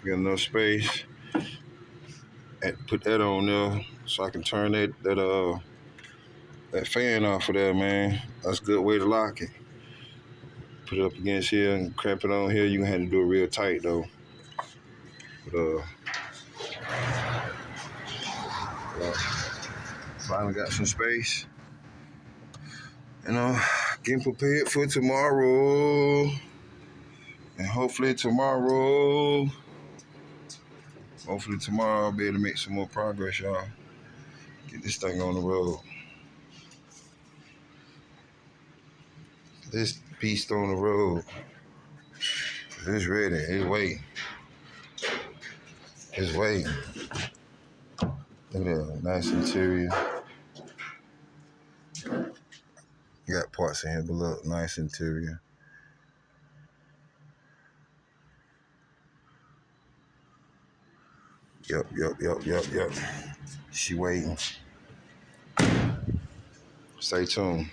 Got enough space. And put that on there so I can turn that fan off of there, man. That's a good way to lock it. Put it up against here and cramp it on here. You gonna have to do it real tight though. But finally got some space. You know, getting prepared for tomorrow. And hopefully tomorrow I'll be able to make some more progress, y'all. Get this thing on the road. This beast on the road. It's ready. It's waiting. It's waiting. Look at that. Nice interior. Got parts in here, but look, nice interior. Yep. She waiting. Stay tuned.